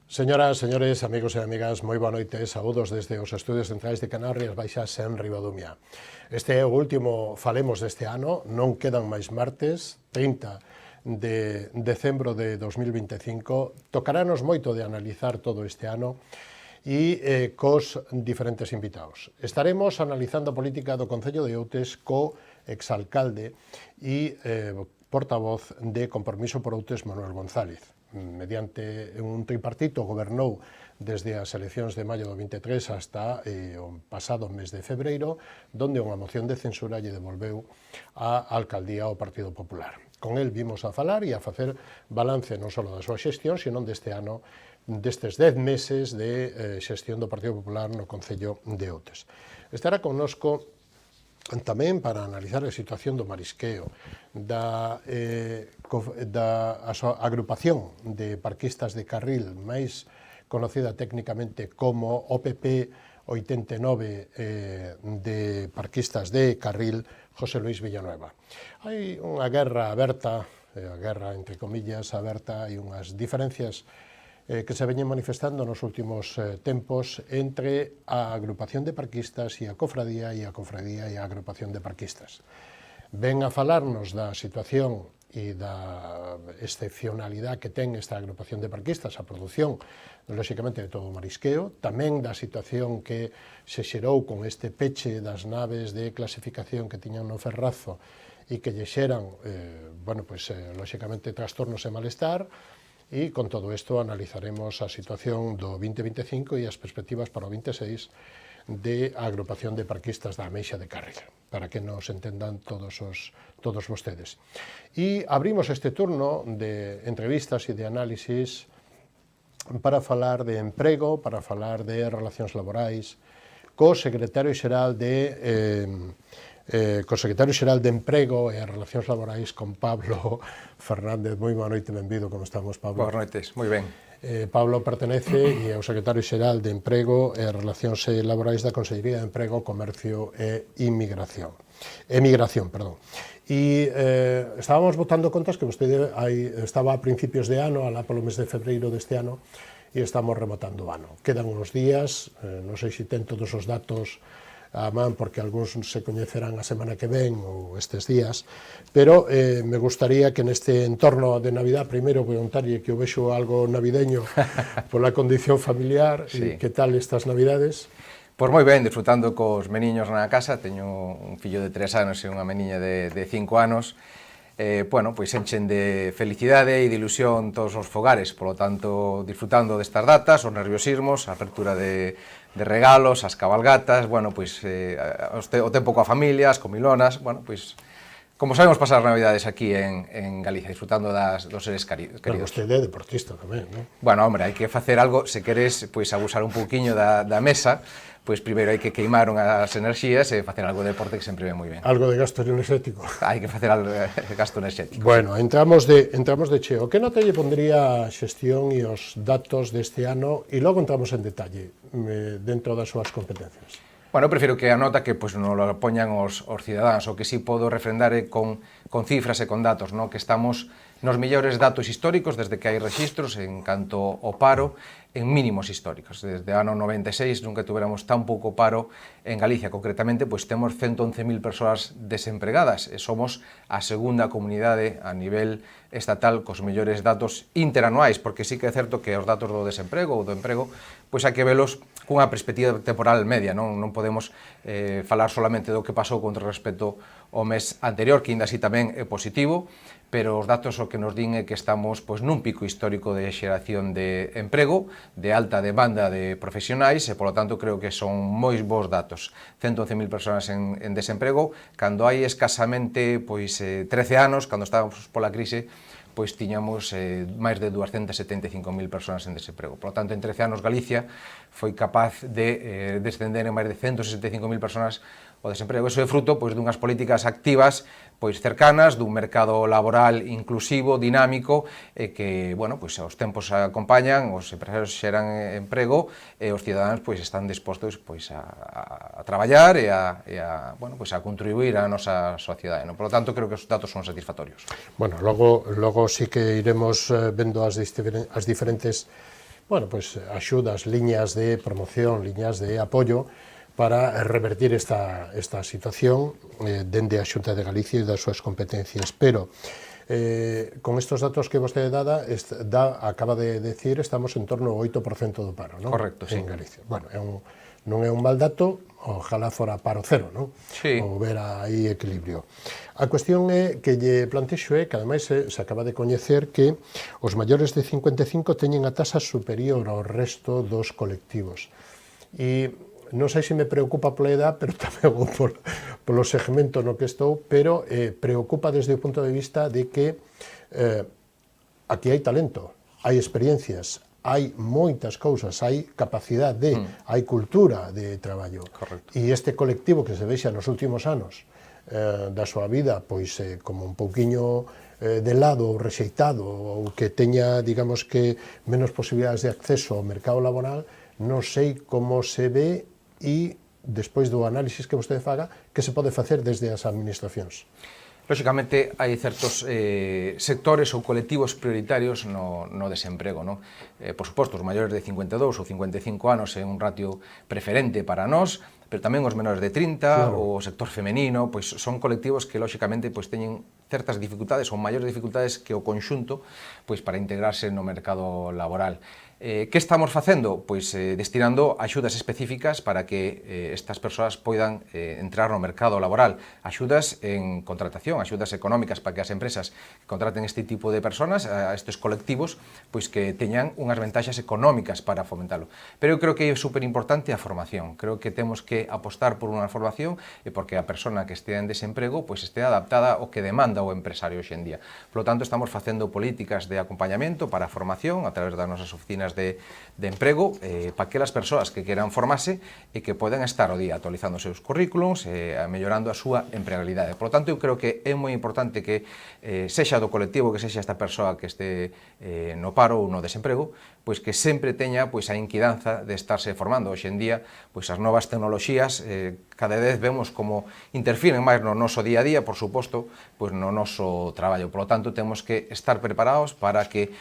Señoras, señores, amigos e amigas, moi boa noite, saúdos desde os estudios centrais de Canarias Baixas en Ribadumia. Este é o último Falemos deste ano, non quedan máis martes, 30 de decembro de 2025. Tocarános moito de analizar todo este ano e cos diferentes invitados. Estaremos analizando a política do Concello de Outes co exalcalde e portavoz de Compromiso por Outes, Manuel González. Mediante un tripartito gobernou desde as eleccións de maio do 23 hasta o pasado mes de febreiro, donde unha moción de censura lle devolveu a alcaldía ao Partido Popular. Con el vimos a falar e a facer balance non só da súa xestión, sino deste ano, destes 10 meses de xestión do Partido Popular no Concello de Outes. Estará connosco tamén para analizar a situación do marisqueo, da agrupación de parquistas de carril, máis conocida técnicamente como OPP 89 de parquistas de carril, José Luis Villanueva. Hai unha guerra aberta, a guerra entre comillas aberta, e unhas diferencias que se veñen manifestando nos últimos tempos entre a agrupación de parquistas e a cofradía e a agrupación de parquistas. Ven a falarnos da situación e da excepcionalidade que ten esta agrupación de parquistas, a produción, lóxicamente, de todo o marisqueo, tamén da situación que se xerou con este peche das naves de clasificación que tiñan no Ferrazo e que lle xeran, lóxicamente, trastornos e malestar. E con todo isto analizaremos a situación do 2025 e as perspectivas para o 26 de agrupación de parquistas da Ameixa de Carril, para que nos entendan todos vostedes. E abrimos este turno de entrevistas e de análisis para falar de emprego, para falar de relacións laborais, co secretario xeral de Emprego e as Relacións Laborais, con Pablo Fernández. Moi boa noite, benvido, como estamos, Pablo? Boas noites, moi ben. Pablo pertenece e é o secretario xeral de Emprego e as Relacións Laborais da Consellería de Emprego, Comercio e Emigración. E estábamos botando contas que vostede estaba a principios de ano, alá polo mes de febreiro deste ano, e estamos rematando o ano. Quedan uns días, non sei se ten todos os datos a man, porque algúns se coñecerán a semana que ven ou estes días, pero me gustaría que neste entorno de Navidad, primeiro preguntarlle que eu vexo algo navideño pola condición familiar, sí. E que tal estas Navidades? Pois moi ben, disfrutando cos meniños na casa, teño un fillo de 3 anos e unha meniña de 5 anos, pois enchen de felicidade e de ilusión todos os fogares, polo tanto, disfrutando destas datas, os nerviosismos, a apertura de regalos, as cabalgatas, o tempo coa familia, as comilonas, como sabemos pasar as Navidades aquí en Galicia, disfrutando dos seres queridos. Pero vostede é deportista tamén, non? Bueno, hombre, hai que facer algo, se queres, abusar un pouquiño da mesa, pois primeiro hai que queimar unhas enerxías e facer algo de deporte, que sempre ven moi ben. Algo de gasto enerxético. Hai que facer algo de gasto enerxético. Bueno, sí. entramos de cheo. Que nota lle pondría a xestión e os datos deste ano e logo entramos en detalle dentro das súas competencias? Bueno, eu prefiro que a nota que non lo poñan os cidadáns, o que sí podo refrendar é con cifras e con datos, que estamos nos mellores datos históricos desde que hai rexistros en canto ao paro en mínimos históricos. Desde o ano 96 nunca tuveramos tan pouco paro en Galicia. Concretamente, temos 111.000 persoas desempregadas e somos a segunda comunidade a nivel estatal cos mellores datos interanuais, porque sí que é certo que os datos do desemprego ou do emprego hai que velos cunha perspectiva temporal media, non podemos falar solamente do que pasou contra respecto ao mes anterior, que ainda así tamén é positivo, pero os datos o que nos din é que estamos nun pico histórico de xeración de emprego, de alta demanda de profesionais, e polo tanto creo que son moi bons datos. 111.000 persoas en desemprego, cando hai escasamente 13 anos, cando estábamos pola crise, tiñamos máis de 275.000 persoas en desemprego. Por lo tanto, en 13 anos Galicia foi capaz de descender en máis de 165.000 persoas o desemprego. Iso é fruto dunhas políticas activas cercanas, dun mercado laboral inclusivo, dinámico, e que, os tempos acompañan, os empresarios xeran emprego e os cidadáns están dispostos a traballar e a contribuir á nosa sociedade. Por lo tanto, creo que os datos son satisfactorios. Bueno, logo sí que iremos vendo as diferentes bueno, pues axudas, liñas de promoción, liñas de apoio para revertir esta situación dende a Xunta de Galicia e das súas competencias. Pero con estes datos que vostede acaba de decir, estamos en torno ao 8% do paro, non? Correcto, sí. En Galicia. Bueno, non é un mal dato, ojalá fora paro cero, non? Sí. Ou ver aí equilibrio. A cuestión é que lle plantexo é que, ademais, se acaba de coñecer que os maiores de 55 teñen a tasa superior ao resto dos colectivos. E non sei se me preocupa pola edad, pero tamén polo segmento no que estou, pero preocupa desde o punto de vista de que aquí hai talento, hai experiencias, hai moitas cousas, hai capacidade, hai cultura de traballo. Correcto. E este colectivo que se vexa nos últimos anos da súa vida, pois como un pouquiño de lado ou rexeitado, ou que teña, digamos que, menos posibilidades de acceso ao mercado laboral, non sei como se ve e, despois do análisis que vostede faga, que se pode facer desde as administracións. Lóxicamente, hai certos sectores ou colectivos prioritarios no desemprego, non? Por suposto, os maiores de 52 ou 55 anos é un ratio preferente para nós, pero tamén os menores de 30, claro, o sector femenino, pois son colectivos que, lóxicamente, pois teñen certas dificultades ou maiores dificultades que o conxunto pois para integrarse no mercado laboral. Que estamos facendo? Pois destinando axudas específicas para que estas persoas poidan entrar no mercado laboral. Axudas en contratación, axudas económicas para que as empresas que contraten este tipo de personas, a estes colectivos, pois que teñan unhas ventaxas económicas para fomentalo. Pero eu creo que é super importante a formación. Creo que temos que apostar por unha formación e porque a persona que estea en desemprego pois estea adaptada ao que demanda o empresario hoxe en día. Por lo tanto, estamos facendo políticas de acompañamento para a formación a través das nosas oficinas de emprego para aquelas persoas que queran formarse e que poden estar o día actualizando os seus currículums e mellorando a súa empregabilidade. Por lo tanto, eu creo que é moi importante que sexa do colectivo, que sexa esta persoa que este no paro ou no desemprego, pois que sempre teña pois a inquidanza de estarse formando. Hoxe en día, pois as novas tecnoloxías cada vez vemos como interfiren máis no noso día a día, por suposto, pois no noso traballo. Por lo tanto, temos que estar preparados para que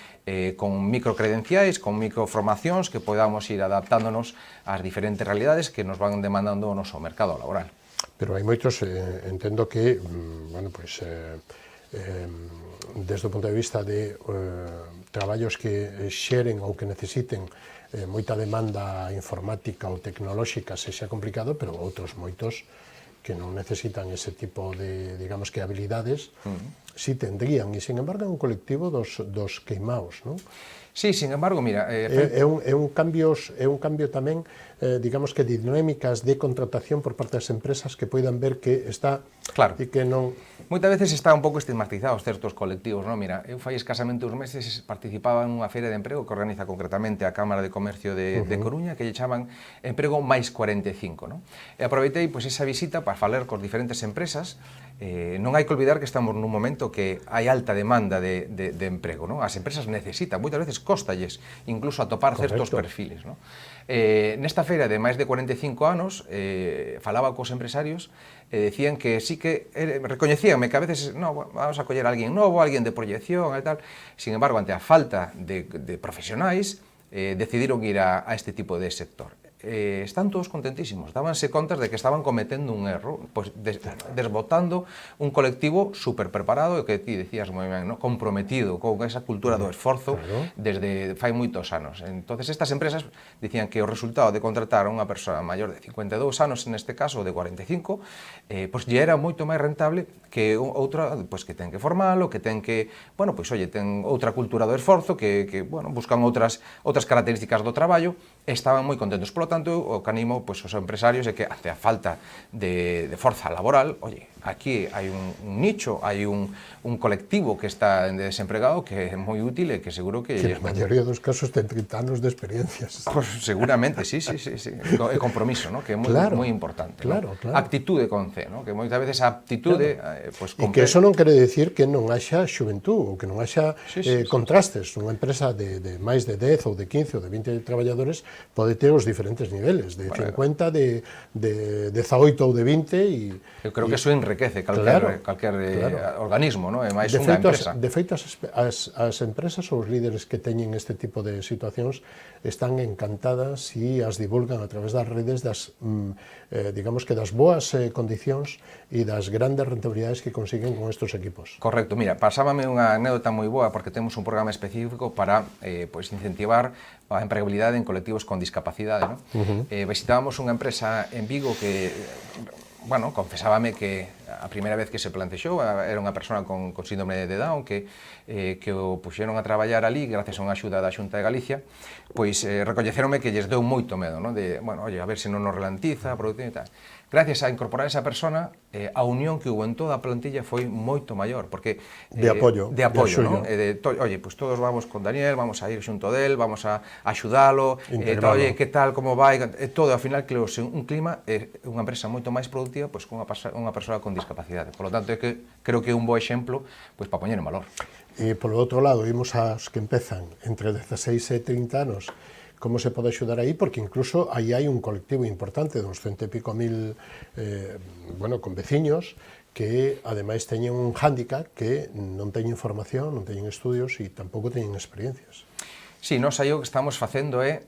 con microcredenciais, con microformacións, que podamos ir adaptándonos ás diferentes realidades que nos van demandando o noso mercado laboral. Pero hai moitos, entendo que, bueno, pois, desde o punto de vista de traballos que xeren ou que necesiten moita demanda informática ou tecnolóxica, sexa complicado, pero outros moitos que non necesitan ese tipo de, digamos que, habilidades, sí tendrían, e, sin embargo, é un colectivo dos queimaos, non? Sí, sin embargo, mira... É un cambio tamén, digamos que, de dinámicas de contratación por parte das empresas que poidan ver que está... Claro. E que non... Moitas veces está un pouco estigmatizados certos colectivos, non? Mira, eu fai escasamente uns meses participaba en unha feira de emprego que organiza concretamente a Cámara de Comercio de Coruña, que lle chaman Emprego máis 45, non? E aproveitei pois esa visita para falar cos diferentes empresas. Non hai que olvidar que estamos nun momento que hai alta demanda de emprego, non? As empresas necesitan, moitas veces cóstalles incluso atopar certos perfiles, non? Nesta feira de máis de 45 anos falaba cos empresarios e decían que sí que recoñecíanme que a veces vamos a coller a alguén novo, alguén de proyección e tal. Sin embargo, ante a falta de profesionais, decidiron ir a este tipo de sector. Están todos contentísimos, dábanse contas de que estaban cometendo un erro, pois desbotando un colectivo super preparado, e que ti decías moi ben, ¿no? Comprometido con esa cultura do esforzo, claro, desde fai moitos anos. Entonces estas empresas dicían que o resultado de contratar a unha persoa maior de 52 anos, neste caso de 45, pois lle era moito máis rentable que outra, pois que ten que formalo, que ten que, bueno, pois oye, ten outra cultura do esforzo, que bueno, buscan outras características do traballo, e estaban moi contentos. Por lo tanto, o que animo pois, os empresarios é que, ante a falta de forza laboral, oye, aquí hai un nicho, hai un colectivo que está desempregado que é moi útil e que seguro que... Que na maioría dos casos ten 30 anos de experiencias. Pues seguramente, sí. E compromiso, ¿no? Que é moi importante. Claro, ¿no? Actitude con C, ¿no? Que moitas veces a aptitude... Claro. Pues, e que eso non quere decir que non haxa xuventud, ou que non haxa contrastes. Unha empresa de máis de 10 ou de 15 ou de 20 traballadores pode ter os diferentes diferentes niveles, de 50, de 18 ou de 20 e... Eu creo que eso enriquece calquer organismo, non? É máis unha empresa. De feito, as empresas ou os líderes que teñen este tipo de situacións están encantadas e as divulgan a través das redes digamos que das boas condicións e das grandes rentabilidades que consiguen con estes equipos. Correcto, mira, pasábame unha anécdota moi boa porque temos un programa específico para incentivar a empregabilidade en colectivos con discapacidade, non? Visitábamos unha empresa en Vigo que, bueno, confesábame que a primeira vez que se plantexou era unha persona con síndrome de Down que o puxeron a traballar ali gracias a unha axuda da Xunta de Galicia, pois recoñeceronme que lles deu moito medo, non? De, bueno, oye, a ver se non nos ralentiza a produción e tal. Gracias a incorporar esa persona, a unión que hubo en toda a plantilla foi moito maior, porque... De apoio, non? Oye, pues todos vamos con Daniel, vamos a ir xunto del, vamos a axudalo, oye, que tal, como vai, todo, ao final, creouse un clima, unha empresa moito máis productiva, pois, con unha persoa con discapacidade. Por lo tanto, creo que é un bo exemplo, pois, para poñer en valor. E, polo outro lado, vimos as que empezan entre 16 e 30 anos, como se pode axudar aí, porque incluso aí hai un colectivo importante, uns 100 e pico mil, con veciños, que ademais teñen un hándicap que non teñen formación, non teñen estudios e tampouco teñen experiencias. Sí, nós aí o que estamos facendo é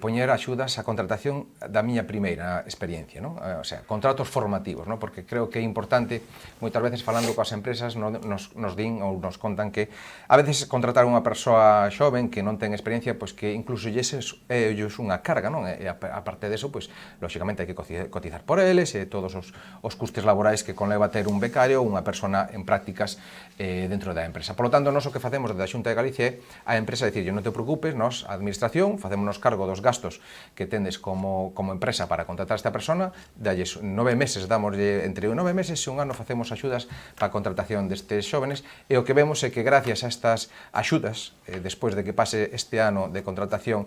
poñer axudas á contratación da miña primeira experiencia, non? O sea, contratos formativos, non? Porque creo que é importante, moitas veces falando coas empresas, nos din ou nos contan que a veces contratar unha persoa xoven que non ten experiencia, pois que incluso ellos unha carga, non? E aparte deso, pois, lóxicamente hai que cotizar por eles, e todos os custes laborais que conleva ter un becario ou unha persona en prácticas dentro da empresa. Por lo tanto, nós o que facemos desde a Xunta de Galicia é a empresa decir, non te preocupes, nos, a administración, facémonos cargo dos gastos que tendes como empresa para contratar a esta persona, dalles 9 meses, damoslle entre 9 meses e un ano facemos axudas para a contratación destes xóvenes, e o que vemos é que gracias a estas axudas, despois de que pase este ano de contratación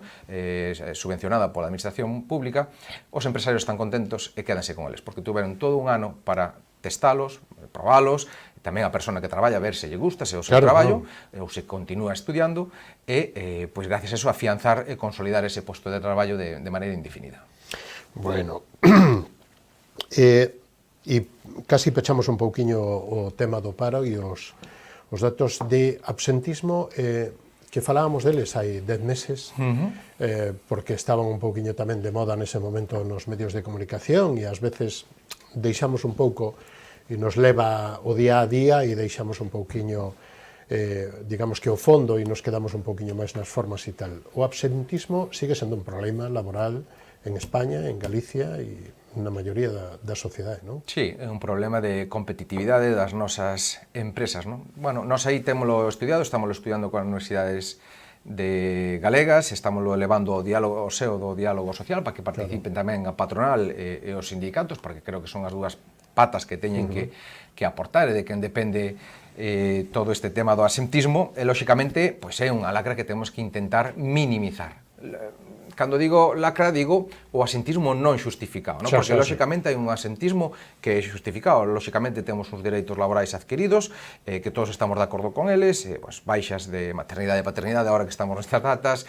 subvencionada pola administración pública, os empresarios están contentos e quédanse con eles, porque tuveron todo un ano para testalos, probalos, tamén a persona que traballa a ver se lle gusta, se o seu traballo, ou se continúa estudiando, e, pois, gracias a eso, afianzar e consolidar ese posto de traballo de maneira indefinida. Bueno, e casi pechamos un pouquiño o tema do paro e os datos de absentismo que falábamos deles hai 10 meses, porque estaban un pouquiño tamén de moda nese momento nos medios de comunicación e ás veces deixamos un pouco e nos leva o día a día e deixamos un pouquiño, digamos que o fondo e nos quedamos un pouquiño máis nas formas e tal. O absentismo sigue sendo un problema laboral en España, en Galicia e na maioría da sociedade, non? Sí, é un problema de competitividade das nosas empresas, non? Bueno, nós aí témolo estudiado, estámoslo estudiando con as universidades de galegas, estámoslo elevando ao diálogo, ao seo do diálogo social para que participen tamén a patronal e os sindicatos, porque creo que son as dúas patas que teñen que aportar e de quen depende todo este tema do absentismo, e lóxicamente pois é unha lacra que temos que intentar minimizar. Cando digo lacra, digo o absentismo non xustificado, non? Porque lóxicamente hai un absentismo que é xustificado, lóxicamente temos uns dereitos laborais adquiridos, que todos estamos de acordo con eles, pues, baixas de maternidade e paternidade, agora que estamos nestas datas,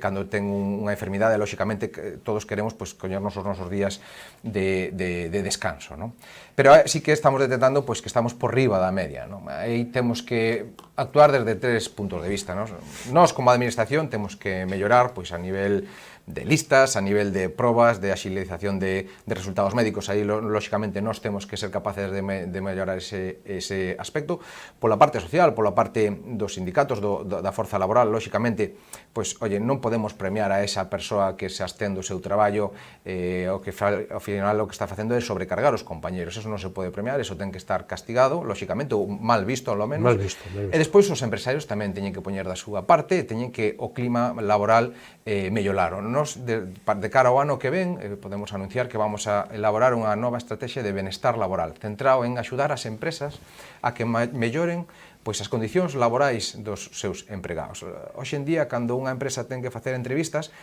cando ten unha enfermidade, lóxicamente todos queremos pues, coñernos os nosos días de descanso, non? Pero sí que estamos detectando pues, que estamos por riba da media, non? Aí temos que actuar desde 3 puntos de vista, non? Nós como administración temos que mellorar pues, a nivel de listas, a nivel de probas, de axilización de resultados médicos. Aí, lóxicamente, nós temos que ser capaces de mellorar ese aspecto. Pola parte social, pola parte dos sindicatos, da forza laboral, lóxicamente, pois, oye, non podemos premiar a esa persoa que se abstén do seu traballo, o que ao final o que está facendo é sobrecargar os compañeros. Eso non se pode premiar, eso ten que estar castigado, lóxicamente, ou mal visto, ao menos. Mal visto. E despois os empresarios tamén teñen que poñer da súa parte, teñen que o clima laboral mellorar. Nos, de cara ao ano que ven, podemos anunciar que vamos a elaborar unha nova estrategia de benestar laboral, centrado en axudar as empresas a que melloren pois, as condicións laborais dos seus empregados. Hoxe en día, cando unha empresa ten que facer entrevistas,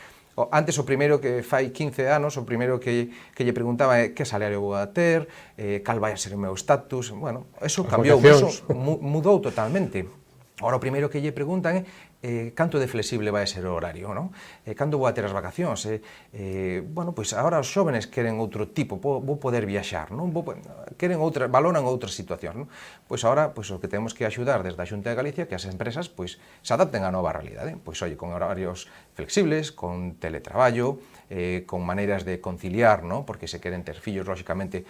antes o primeiro que fai 15 anos, o primeiro que lle preguntaba é que salario vou a ter, cal vai a ser o meu estatus, bueno, eso cambiou, eso mudou totalmente. Ahora o primeiro que lle preguntan é canto de flexible vai ser o horario, non? Cando vou a ter as vacacións? Bueno, pois agora os xóvenes queren outro tipo, vou poder viaxar, non? Valoran outras situacións, non? Pois agora, pois o que temos que axudar desde a Xunta de Galicia que as empresas, pois, se adapten á nova realidade. Pois, oye, con horarios flexibles, con teletraballo, con maneiras de conciliar, non? Porque se queren ter fillos, lóxicamente,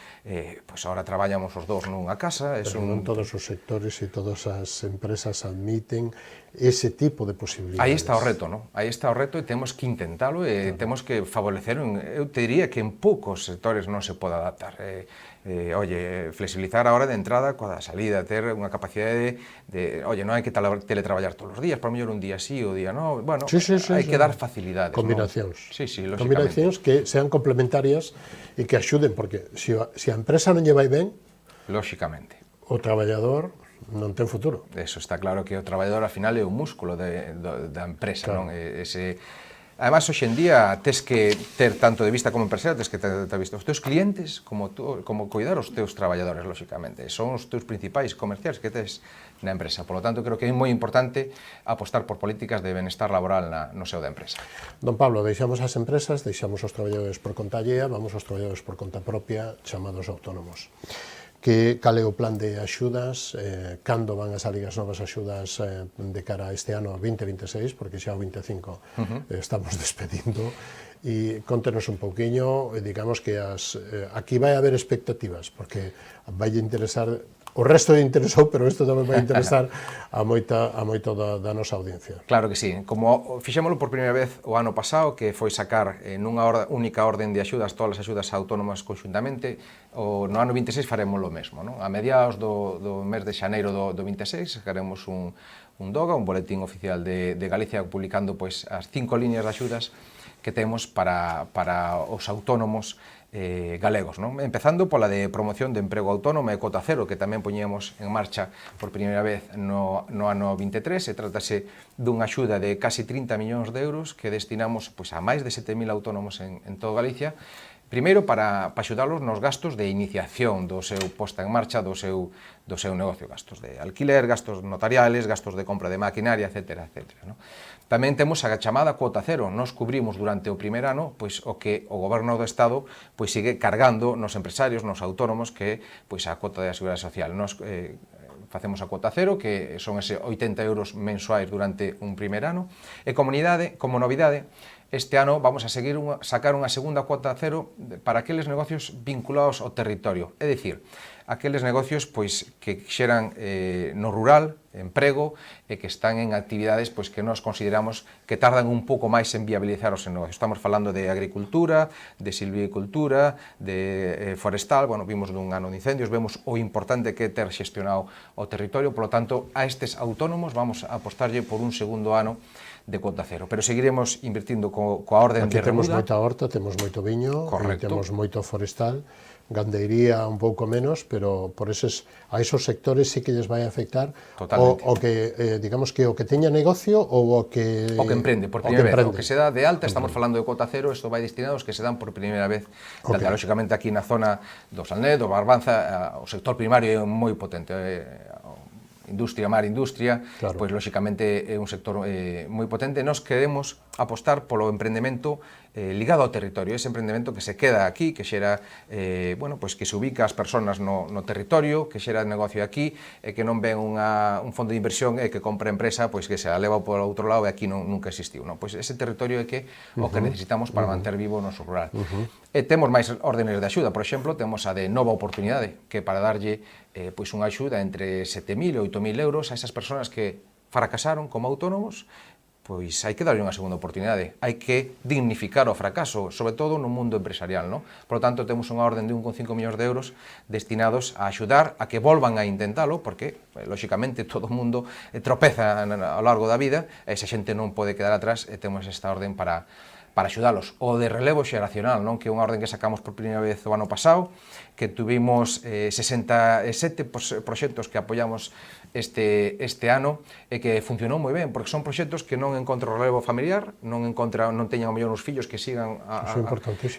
pois agora traballamos os dous nunha casa. Pero non todos os sectores e todas as empresas admiten ese tipo de posibilidades. Aí está o reto, non? Aí está o reto e temos que intentalo e temos que favorecer. Eu te diría que en poucos sectores non se pode adaptar. Oye, flexibilizar a hora de entrada coa salida, ter unha capacidade de oye, non hai que teletraballar todos os días, por mellor un día sí, o día non, bueno, hai que dar facilidades. Combinacións. Sí, lógicamente. Combinacións que sean complementarias e que axuden, porque se a empresa non lle vai ben, lógicamente, o traballador non ten futuro. Eso está claro, que o traballador ao final é o músculo da empresa, non? Además, hoxe en día, tes que ter tanto de vista como empresario, tes que ter de vista os teus clientes como cuidar os teus traballadores, lógicamente. Son os teus principais comerciais que tes na empresa. Por lo tanto, creo que é moi importante apostar por políticas de benestar laboral no seo da empresa. Don Pablo, deixamos as empresas, deixamos os traballadores por conta allea, vamos aos traballadores por conta propia, chamados autónomos. Cal é o plan de axudas, cando van a salir as novas axudas de cara a este ano 2026, porque xa o 25 estamos despedindo, e contenos un pouquiño, digamos que aquí vai haber expectativas, porque vai interesar, o resto interesou, pero isto tamén vai interesar a moito da nosa audiencia. Claro que sí, como fixémolo por primeira vez o ano pasado, que foi sacar nunha única orden de axudas todas as axudas autónomas conxuntamente, no ano 26 faremos o mesmo, non? A mediados do mes de xaneiro do 26 sacaremos un DOGA, un boletín oficial de Galicia, publicando pois as 5 líneas de axudas que temos para os autónomos galegos, non? Empezando pola de promoción de emprego autónomo e cota cero, que tamén poñíamos en marcha por primeira vez no ano 23, e trátase dunha axuda de casi 30 millóns de euros que destinamos pois, a máis de 7.000 autónomos en toda Galicia, primeiro para axudalos nos gastos de iniciación do seu posta en marcha do seu negocio, gastos de alquiler, gastos notariales, gastos de compra de maquinaria, etcétera, etcétera, non? Tamén temos a chamada cuota cero. Nos cubrimos durante o primer ano pois o que o Goberno do Estado pois sigue cargando nos empresarios, nos autónomos, que pois a cuota de seguridade social. Nos facemos a cuota cero, que son ese 80 euros mensuais durante un primer ano, e como novidade, este ano vamos a sacar unha segunda cuota cero para aqueles negocios vinculados ao territorio, é dicir, aqueles negocios pois que xeran no rural, emprego, e que están en actividades pois que nós consideramos que tardan un pouco máis en viabilizar os negocios. Estamos falando de agricultura, de silvicultura, de forestal, bueno, vimos dun ano de incendios, vemos o importante que é ter xestionado o territorio, por lo tanto, a estes autónomos vamos a apostarlle por un segundo ano de cuota cero, pero seguiremos invertindo coa orden de remuda. Aquí temos moita horta, temos moito viño, temos moito forestal, gandeiría un pouco menos, pero a esos sectores sí que lles vai afectar o que, digamos que o que teña negocio ou o que emprende, por primeira vez, o que se dá de alta, estamos falando de cuota cero, isto vai destinado aos que se dan por primeira vez de alta. Lógicamente aquí na zona do Salnés, do Barbanza, o sector primario é moi potente, industria, mar industria, pois lógicamente é un sector moi potente. Nós queremos apostar polo emprendemento ligado ao territorio, ese emprendemento que se queda aquí, que xera, pois que se ubica as persoas no territorio, que xera negocio aquí, e que non ven un fondo de inversión e que compra a empresa, pois que se a leva por outro lado e aquí nunca existiu, non? Pois ese territorio é o que necesitamos para manter vivo o noso rural. E temos máis órdenes de axuda, por exemplo, temos a de nova oportunidade, que para darlle pois unha axuda entre 7.000 e 8.000 euros a esas persoas que fracasaron como autónomos, pois hai que darlle unha segunda oportunidade, hai que dignificar o fracaso, sobre todo no mundo empresarial, non? Por lo tanto, temos unha orden de 1,5 millóns de euros destinados a axudar a que volvan a intentalo, porque, lóxicamente, todo o mundo tropeza ao largo da vida, e esa xente non pode quedar atrás, e temos esta orden para para axudalos. O de relevo xeracional, non? Que é unha orden que sacamos por primeira vez o ano pasado, que tuvimos 67 proxectos que apoiamos este ano e que funcionou moi ben, porque son proxectos que non encontran relevo familiar, non teñan ao mellor uns fillos que sigan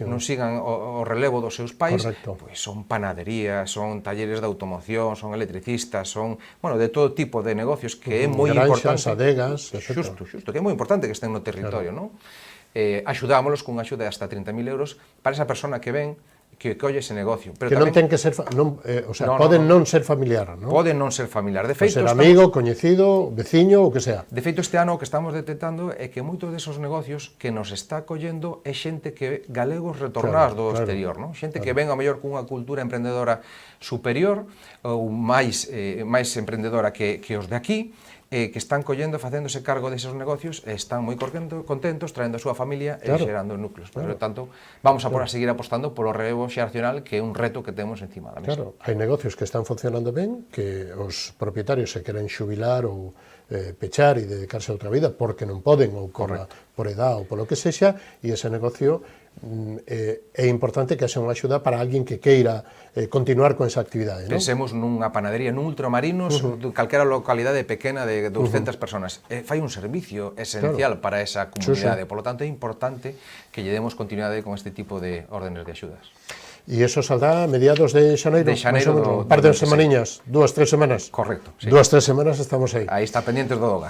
non sigan o relevo dos seus pais. Correcto. Pois son panaderías, son talleres de automoción, son electricistas, son, bueno, de todo tipo de negocios que é moi importante. Granxas, adegas, etc. Xusto, que é moi importante que estén no territorio, non? Axudámoslos cunha axuda de hasta 30.000 euros para esa persona que ven que colle ese negocio. Pero que non ten que ser, poden non ser familiar, non? Poden non ser familiar. De feito, ser amigo, coñecido, veciño, o que sea. De feito, este ano o que estamos detectando é que moitos desos negocios que nos está collendo é xente que galegos retornados do exterior, non? Xente que ven ao mellor cunha cultura emprendedora superior ou máis emprendedora que os de aquí, que están collendo, facéndose cargo deses negocios e están moi contentos, traendo a súa familia e xerando núcleos. Por lo tanto, vamos a seguir apostando polo relevo xeracional, que é un reto que temos encima da mesa. Claro, hai negocios que están funcionando ben, que os propietarios se queren xubilar ou pechar e dedicarse a outra vida porque non poden, ou por edad ou polo que sexa, e ese negocio é importante que haxa unha axuda para alguén que queira continuar con esa actividade, non? Pensemos nunha panadería, nun ultramarinos, calquera localidade pequena de 200 personas. Fai un servicio esencial para esa comunidade, por lo tanto é importante que lle demos continuidade con este tipo de órdenes de axudas. E iso saldrá a mediados de xaneiro? De xaneiro un par de semaniñas, 2-3 semanas? Correcto, sí. 2-3 semanas estamos aí. Aí está pendientes do DOGA.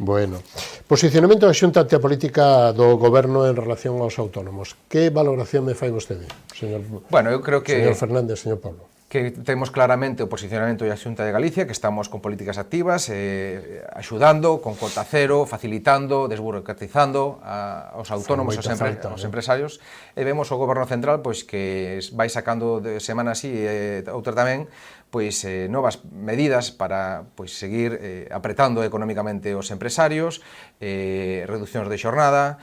Bueno, posicionamento da Xunta ante a política do Goberno en relación aos autónomos. Que valoración me fai vostede, señor Fernández, señor Pablo? Que temos claramente o posicionamento da Xunta de Galicia, que estamos con políticas activas, axudando, con cota cero, facilitando, desburocratizando aos autónomos, aos empresarios, e vemos o Goberno Central pois que vai sacando de semana así e outra tamén pois novas medidas para pois seguir apretando económicamente os empresarios, reduccións de xornada,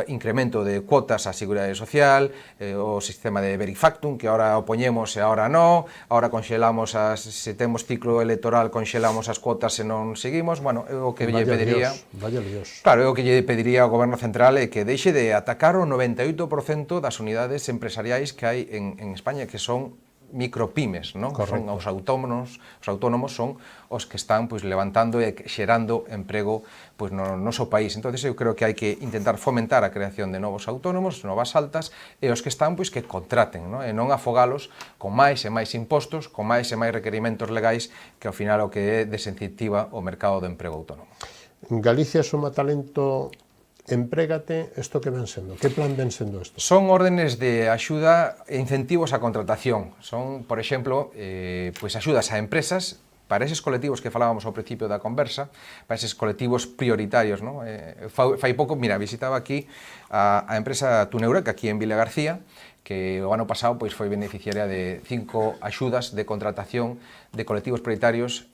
incremento de cuotas á Seguridade Social, o sistema de Verifactum, que ahora o poñemos e ahora non, ahora conxelamos se temos ciclo electoral, conxelamos as cuotas se non seguimos, bueno, o que lle pediría... Vaya líos. Claro, o que lle pediría ao Goberno Central é que deixe de atacar o 98% das unidades empresariais que hai en España, que son micropymes, non? Son os autónomos son os que están pois levantando e xerando emprego pois no noso país. Entonces eu creo que hai que intentar fomentar a creación de novos autónomos, novas altas, e os que están pois que contraten, non? E non afogalos con máis e máis impostos, con máis e máis requerimentos legais, que ao final o que desincentiva o mercado de emprego autónomo. Galicia suma talento. Emprégate, isto que ven sendo? Que plan ven sendo isto? Son órdenes de axuda e incentivos á contratación. Son, por exemplo, pois axudas a empresas para eses colectivos que falábamos ao principio da conversa, para eses colectivos prioritarios, non? Fai pouco, mira, visitaba aquí a empresa Tuneura, que aquí en Vila García, que o ano pasado pois foi beneficiaria de 5 axudas de contratación de colectivos prioritarios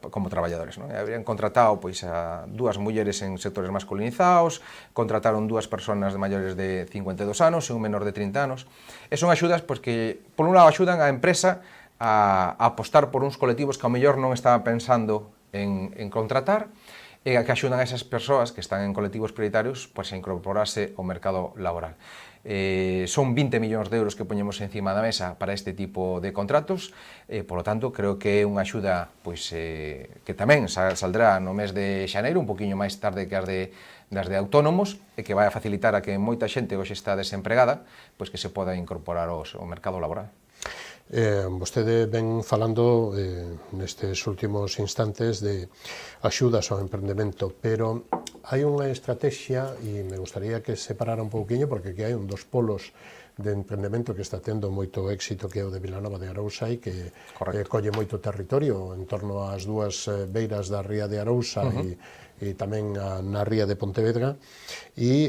como traballadores, non? Habrían contratado pois a 2 mulleres en sectores masculinizados, contrataron 2 persoas de maiores de 52 anos e un menor de 30 anos. E son axudas pois que, por un lado, axudan a empresa a apostar por uns colectivos que ao mellor non estaban pensando en contratar, e que axudan a esas persoas que están en colectivos prioritarios pois a incorporarse ao mercado laboral. Son 20 millóns de euros que poñemos encima da mesa para este tipo de contratos, por lo tanto, creo que é unha axuda pois, que tamén saldrá no mes de xaneiro, un poquinho máis tarde que das de autónomos, e que vai a facilitar a que moita xente hoxe está desempregada, pois que se poda incorporar ao mercado laboral. Vostede ven falando nestes últimos instantes de axudas ao emprendemento, pero hai unha estrategia, e me gustaría que separara un pouquiño, porque aquí hai un dos polos de emprendemento que está tendo moito éxito, que é o de Vilanova de Arousa, e que colle moito territorio en torno ás dúas beiras da ría de Arousa e tamén na ría de Pontevedra. E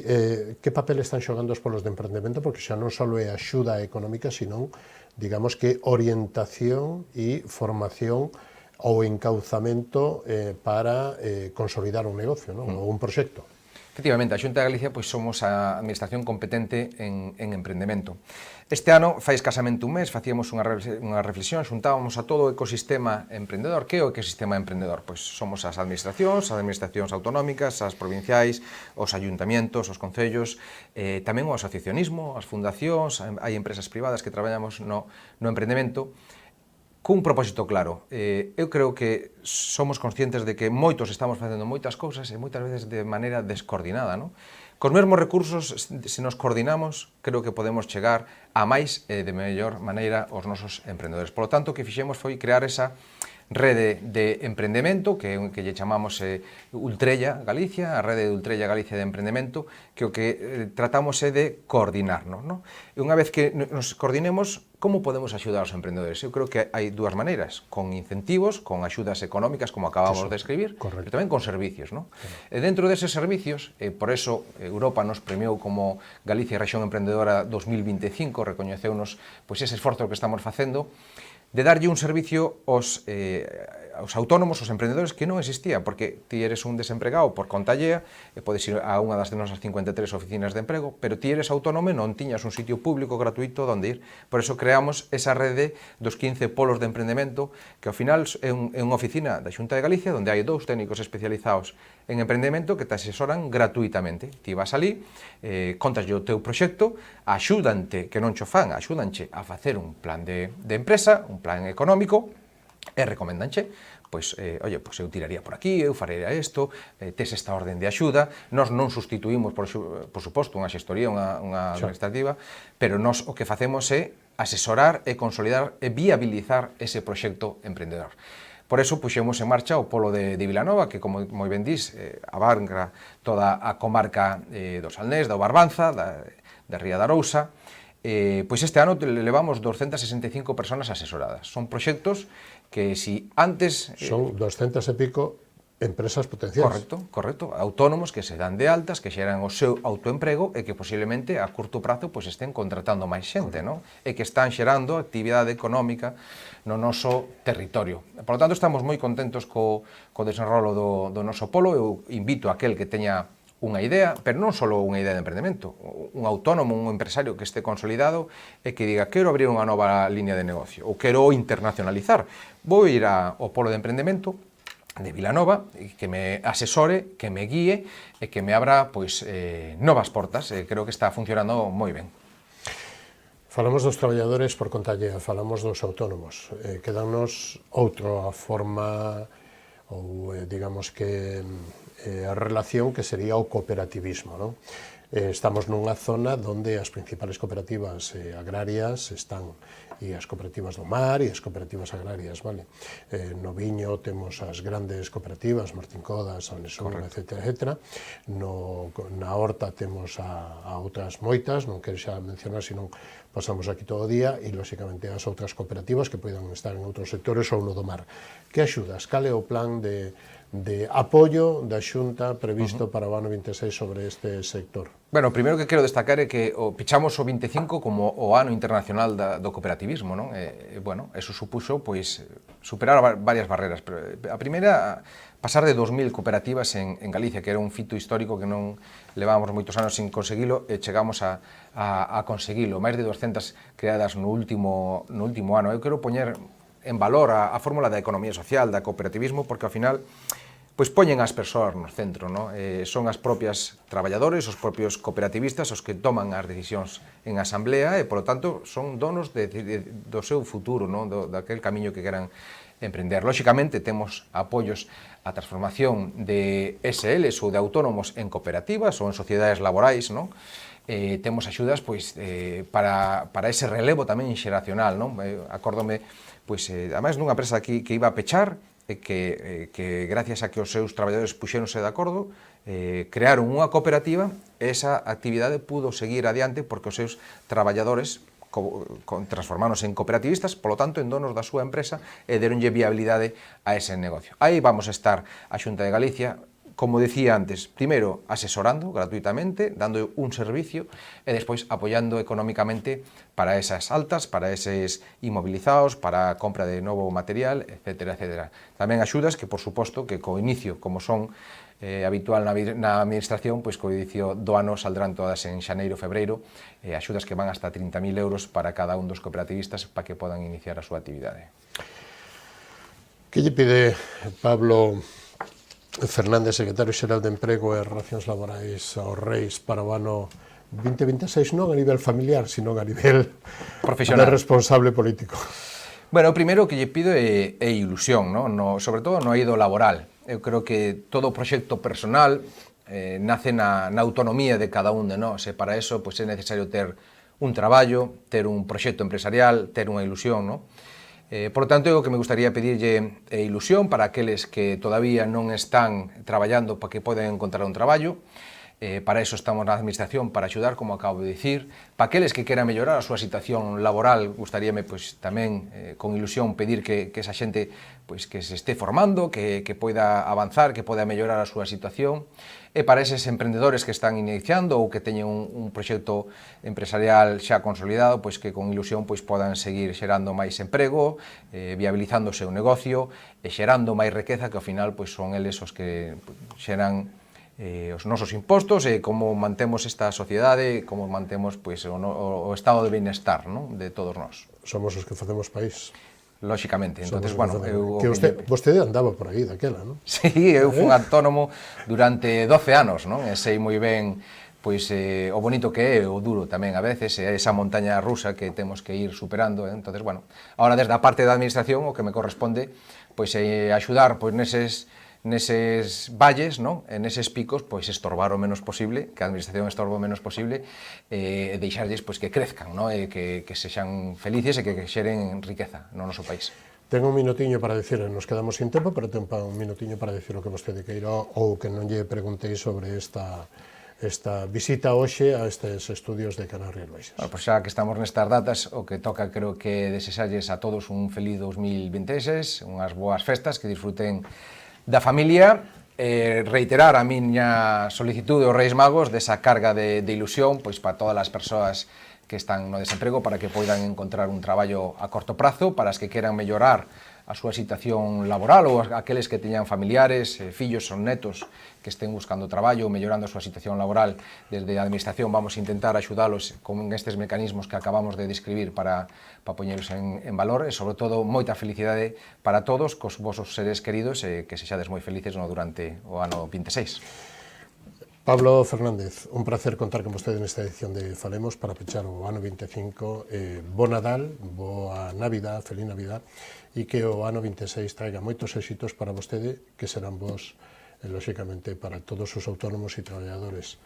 que papel están xogando os polos de emprendemento? Porque xa non só é axuda económica, sino digamos que orientación e formación ou encauzamento para consolidar un negocio, non? Ou un proxecto. Efectivamente, a Xunta de Galicia pois somos a administración competente en emprendemento. Este ano, fai escasamente un mes, facíamos unha reflexión, xuntábamos a todo o ecosistema emprendedor. Que é o ecosistema emprendedor? Pois somos as administracións autonómicas, as provinciais, os ayuntamientos, os concellos, tamén o asociacionismo, as fundacións, hai empresas privadas que traballamos no emprendemento, cun propósito claro. Eu creo que somos conscientes de que moitos estamos facendo moitas cousas e moitas veces de maneira descoordinada, non? Cos mesmos recursos, se nos coordinamos, creo que podemos chegar a máis e de mellor maneira aos nosos emprendedores. Por lo tanto, o que fixemos foi crear esa rede de emprendemento, que lle chamamos Ultrella Galicia, a rede de Ultrella Galicia de emprendemento, que o que tratamos é de coordinarnos, non? E unha vez que nos coordinemos, como podemos axudar aos emprendedores? Eu creo que hai dúas maneiras, con incentivos, con axudas económicas, como acabamos de escribir, pero tamén con servicios, non? E dentro deses servicios, por eso Europa nos premiou como Galicia Rexión Emprendedora 2025, recoñeceunos pois ese esforzo que estamos facendo, de darlle un servicio aos autónomos, aos emprendedores, que non existía, porque ti eres un desempregado por conta allea, podes ir a unha das nosas 53 oficinas de emprego, pero ti eres autónomo e non tiñas un sitio público gratuito onde ir. Por eso creamos esa rede dos 15 polos de emprendemento, que ao final é unha oficina da Xunta de Galicia, onde hai 2 técnicos especializados en emprendemento que te asesoran gratuitamente. Ti vas ali, contaslle o teu proxecto, axúdante, que non cho fan, axúdanche a facer un plan de empresa, un plan económico, e recomendanche, pois, oye, pois eu tiraría por aquí, eu faría isto, tes esta orden de axuda, nós non sustituímos, por suposto, unha xestoría, unha administrativa, pero nós o que facemos é asesorar e consolidar e viabilizar ese proxecto emprendedor. Por eso puxemos en marcha o polo de Vilanova, que, como moi ben dís, abarca toda a comarca do Salnés, da Barbanza, da Ría da Arousa. Pois este ano levamos 265 personas asesoradas. Son proxectos que si antes... Son 200 e pico empresas potenciais. Correcto. Autónomos que se dan de altas, que xeran o seu autoemprego e que posiblemente a curto prazo pois estén contratando máis xente, non? E que están xerando actividade económica no noso territorio. Por lo tanto, estamos moi contentos co desenrolo do noso polo. Eu invito a aquel que teña unha idea, pero non só unha idea de emprendemento, un autónomo, un empresario que este consolidado e que diga, quero abrir unha nova línea de negocio, ou quero internacionalizar, vou ir ao polo de emprendemento de Vilanova, que me asesore, que me guíe e que me abra pois novas portas. Creo que está funcionando moi ben. Falamos dos traballadores por conta allea, falamos dos autónomos. Quedanos outra forma, ou digamos que a relación que sería o cooperativismo, non? Estamos nunha zona onde as principales cooperativas agrarias están, e as cooperativas do mar e as cooperativas agrarias, vale? No viño temos as grandes cooperativas, Martín Codas, Anesur, etc. Na horta temos a outras moitas, non quero xa mencionar, senón pasamos aquí todo o día, e, lóxicamente, as outras cooperativas que poidan estar en outros sectores ou no do mar. Que axudas? Cal é o plan de apoio da Xunta previsto para o ano 26 sobre este sector? Bueno, o primeiro que quero destacar é que pichamos o 25 como o ano internacional do cooperativismo, non? Bueno, eso supuxo, pois, superar varias barreras. A primeira, pasar de 2000 cooperativas en Galicia, que era un fito histórico que non levábamos moitos anos sin conseguilo, e chegamos a conseguilo. Máis de 200 creadas no último ano. Eu quero poñer en valor a fórmula da economía social, da cooperativismo, porque ao final pois poñen as persoas no centro, non? Son as propias traballadores, os propios cooperativistas os que toman as decisións en asamblea e, polo tanto, son donos do seu futuro, non? Daquel camiño que queran emprender. Lóxicamente, temos apoios á transformación de SLs ou de autónomos en cooperativas ou en sociedades laborais, non? Temos axudas pois para ese relevo tamén xeracional, non? Acórdome, pois, ademais, nunha empresa aquí que iba a pechar, que gracias a que os seus traballadores puxéronse de acordo, crearon unha cooperativa, e esa actividade pudo seguir adiante porque os seus traballadores transformáronse en cooperativistas, polo tanto, en donos da súa empresa, e deronlle viabilidade a ese negocio. Aí vamos a estar a Xunta de Galicia, como decía antes, primeiro asesorando gratuitamente, dando un servicio, e despois apoiando económicamente para esas altas, para eses inmovilizados, para a compra de novo material, etc. Tamén axudas que, por suposto, que co inicio, como son habitual na administración, pois co inicio do ano saldrán todas en xaneiro, febreiro, axudas que van hasta 30.000 euros para cada un dos cooperativistas para que podan iniciar a súa actividade. Que lle pide Pablo Fernández, secretario xeral de Emprego e Relacións Laborais aos Reis para o ano 2026, non a nivel familiar, sino a nivel profesional, de responsable político? Bueno, o primeiro que lle pido é ilusión, sobre todo no eido laboral. Eu creo que todo o proxecto personal nace na autonomía de cada un de nós, e para eso é necesario ter un traballo, ter un proxecto empresarial, ter unha ilusión, Por lo tanto, o que me gustaría pedirlle ilusión para aqueles que todavía non están traballando para que poden encontrar un traballo. Para eso estamos na administración, para axudar, como acabo de dicir. Para aqueles que queran mellorar a súa situación laboral, gustaríame tamén con ilusión pedir que esa xente que se esté formando, que poida avanzar, que poida mellorar a súa situación. E para eses emprendedores que están iniciando ou que teñen un proxecto empresarial xa consolidado, que con ilusión podan seguir xerando máis emprego, viabilizando o seu negocio e xerando máis riqueza, que ao final son eles os que xeran os nosos impostos e como mantemos esta sociedade, como mantemos o estado de bienestar de todos nós. Somos os que facemos país. Lóxicamente, entonces, vostede andaba por aí daquela, non? Sí, eu fui autónomo durante 12 anos, e sei moi ben o bonito que é, o duro tamén a veces, esa montaña rusa que temos que ir superando, entonces, ahora desde a parte da administración o que me corresponde é axudar neses valles, en neses picos, estorbar o menos posible, que a administración estorba o menos posible, e deixarlles que crezcan, que sexan felices e que xeren riqueza no noso país. Tengo un minutiño para decir, nos quedamos sin tempo, pero tengo un minutiño para decir o que vostede queira ou que non lle preguntei sobre esta visita hoxe a estes estudios de Canarias Baixas. Xa que estamos nestas datas, o que toca creo que desexalles a todos un feliz 2026, unhas boas festas, que disfruten da familia, reiterar a miña solicitude aos Reis Magos desa carga de ilusión para todas as persoas que están no desemprego, para que poidan encontrar un traballo a corto prazo, para as que queran mellorar a súa situación laboral ou aqueles que teñan familiares, fillos ou netos que estén buscando traballo ou mellorando a súa situación laboral. Desde a administración vamos a intentar axudalos con estes mecanismos que acabamos de describir para poñeros en valor e, sobre todo, moita felicidade para todos, cos vosos seres queridos e que sexades moi felices durante o ano 26. Pablo Fernández, un placer contar con vostede nesta edición de Falemos para pechar o ano 25. Bo Nadal, boa Navidad, feliz Navidad, e que o ano 26 traiga moitos éxitos para vostede, que serán vos, lóxicamente, para todos os autónomos e traballadores.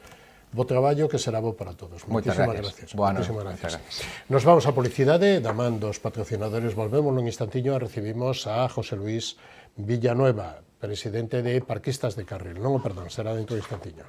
Bo traballo, que será bo para todos. Moitísimas gracias. Moitísimas gracias. Nos vamos a publicidade, da man dos patrocinadores, volvemos nun instantiño e recibimos a José Luis Villanueva, presidente de Parquistas de Carril. Non o perdan, será dentro de instantiño.